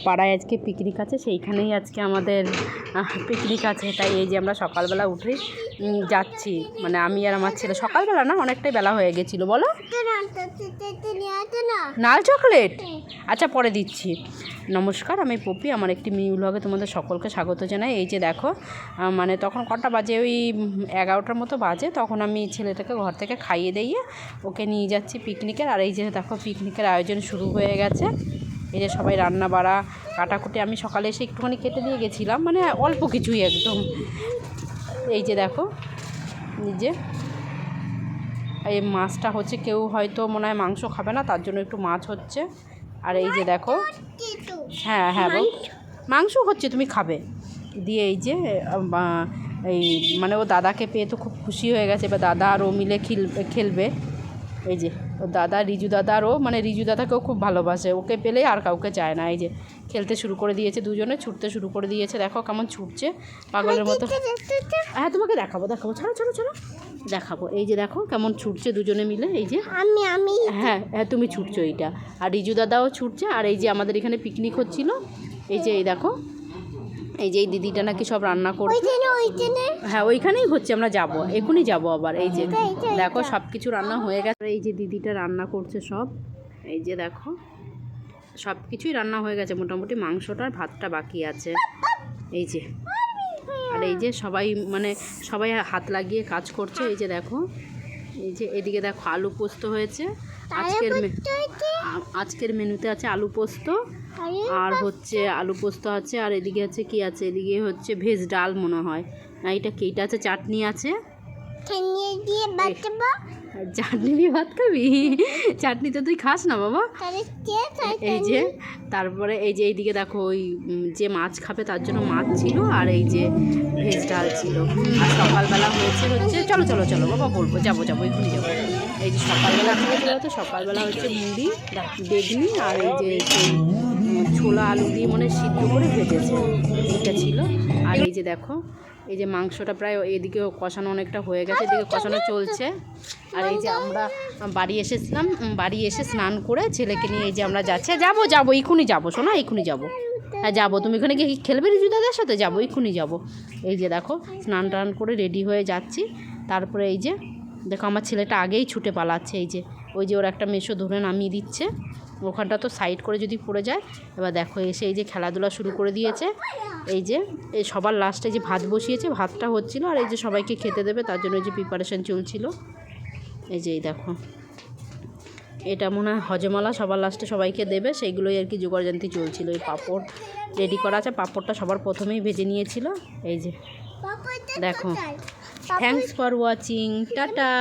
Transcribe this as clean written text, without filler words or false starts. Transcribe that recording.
পাড়ায় আজকে পিকনিক আছে, সেইখানেই আজকে আমাদের পিকনিক আছে। তাই এই যে আমরা সকালবেলা উঠেই যাচ্ছি, মানে আমি আর আমার ছেলে। সকালবেলা না, অনেকটাই বেলা হয়ে গেছিলো। বলো, নাল চকলেট, আচ্ছা পরে দিচ্ছি। নমস্কার, আমি পপি, আমার একটি মিনি ব্লগে তোমাদের সকলকে স্বাগত জানাই। এই যে দেখো, মানে তখন কটা বাজে, ওই 11টার মতো বাজে। তখন আমি ছেলেটাকে ঘর থেকে খাইয়ে দিয়ে ওকে নিয়ে যাচ্ছি পিকনিকের। আর এই যে দেখো, পিকনিকের আয়োজন শুরু হয়ে গেছে। এই যে সবাই রান্না বাড়া কাটাকুটি, আমি সকালে এসে একটুখানি কেটে দিয়ে গেছিলাম, মানে অল্প কিছুই একদম। এই যে দেখো, নিজে এই মাছটা হচ্ছে, কেউ হয়তো মনে হয় মাংস খাবে না, তার জন্য একটু মাছ হচ্ছে। আর এই যে দেখো, হ্যাঁ হ্যাঁ বল, মাংস হচ্ছে, তুমি খাবে। দিয়ে এই যে এই মানে ও দাদাকে পেয়ে তো খুব খুশি হয়ে গেছে। এবার দাদা আর ও মিলে খেলবে। এই যে ও দাদা, রিজু দাদা, আর ও, মানে রিজু দাদাকেও খুব ভালোবাসে, ওকে পেলে আর কাউকে চায় না। এই যে খেলতে শুরু করে দিয়েছে, দুজনে ছুটতে শুরু করে দিয়েছে। দেখো কেমন ছুটছে পাগলের মতো। হ্যাঁ তোমাকে দেখাবো, ছাড়ো ছাড়ো ছাড়ো, দেখাবো। এই যে দেখো কেমন ছুটছে দুজনে মিলে। এই যে আমি হ্যাঁ হ্যাঁ তুমি ছুটছো এইটা, আর রিজু দাদাও ছুটছে। আর এই যে আমাদের এখানে পিকনিক হচ্ছিল। এই যে এই দেখো, এই যে এই দিদিটা নাকি সব রান্না করছে। হ্যাঁ ওইখানেই হচ্ছে, আমরা যাবো, এখনই যাবো আবার। এই যে দেখো সব কিছু রান্না হয়ে গেছে। এই যে দিদিটা রান্না করছে সব। এই যে দেখো সব কিছুই রান্না হয়ে গেছে মোটামুটি, মাংসটার ভাতটা বাকি আছে। এই যে, আর এই যে সবাই, মানে সবাই হাত লাগিয়ে কাজ করছে। এই যে দেখো, এই যে এদিকে দেখো আলু পোস্ত হয়েছে আজকের মেনুতে আছে আলু পোস্ত, আর হচ্ছে আলু পোস্ত আছে। আর এদিকে আছে কি আছে, এদিকে হচ্ছে ভেজ ডাল মনে হয়, না এটা কি, এটা আছে চাটনি আছে। চাটনি দিয়ে ভাত খাবি? চাটনি তো তুই খাস না বাবা। এই যে তারপরে এই যে এইদিকে দেখো, ওই যে মাছ খাবে তার জন্য মাছ ছিল, আর এই যে ভেজ ডাল ছিল। আর সকালবেলা হচ্ছে চলো চলো চলো বাবা, বলবো যাবো এখনই যাবো। এই যে সকালবেলা হয়েছিল, তো সকালবেলা হচ্ছে মুড়ি, বেগনি, আর এই যে সেই ছোলা আলু দিয়ে মানে সিদ্ধ করে ভেজেছে, এইটা ছিল। আর এই যে দেখো, এই যে মাংসটা প্রায় এদিকে কষানো অনেকটা হয়ে গেছে, এদিকে কষানো চলছে। আর এই যে আমরা বাড়ি এসেছিলাম, বাড়ি এসে স্নান করে ছেলেকে নিয়ে এই যে আমরা যাচ্ছি। যাবো এক্ষুনি যাবো শোনা, এক্ষুনি যাবো। হ্যাঁ যাবো, তুমি এখানে গিয়ে খেলবে রিজু দাদার সাথে? যাবো এক্ষুনি যাবো। এই যে দেখো স্নান টান করে রেডি হয়ে যাচ্ছি। তারপরে এই যে দেখো আমার ছেলেটা আগেই ছুটে পালাচ্ছে। এই যে ওই যে ওর একটা মেশো ধরে নামিয়ে দিচ্ছে, ওখানটা তো সাইড করে যদি পড়ে যায়। এবার দেখো এসে এই যে খেলাধুলা শুরু করে দিয়েছে। এই যে এই সবার লাস্টে যে ভাত বসিয়েছে, ভাতটা হচ্ছিলো, আর এই যে সবাইকে খেতে দেবে তার জন্য যে প্রিপারেশান চলছিল। এই যে এই দেখো, এটা মনে হয় হজমালা, সবার লাস্টে সবাইকে দেবে, সেইগুলোই আর কি জোগাড়যন্ত্রী চলছিল। এই পাঁপড় রেডি করা আছে, পাঁপড়টা সবার প্রথমেই ভেজে নিয়েছিল। এই যে দেখো, থ্যাঙ্কস ফর ওয়াচিং, টাটা।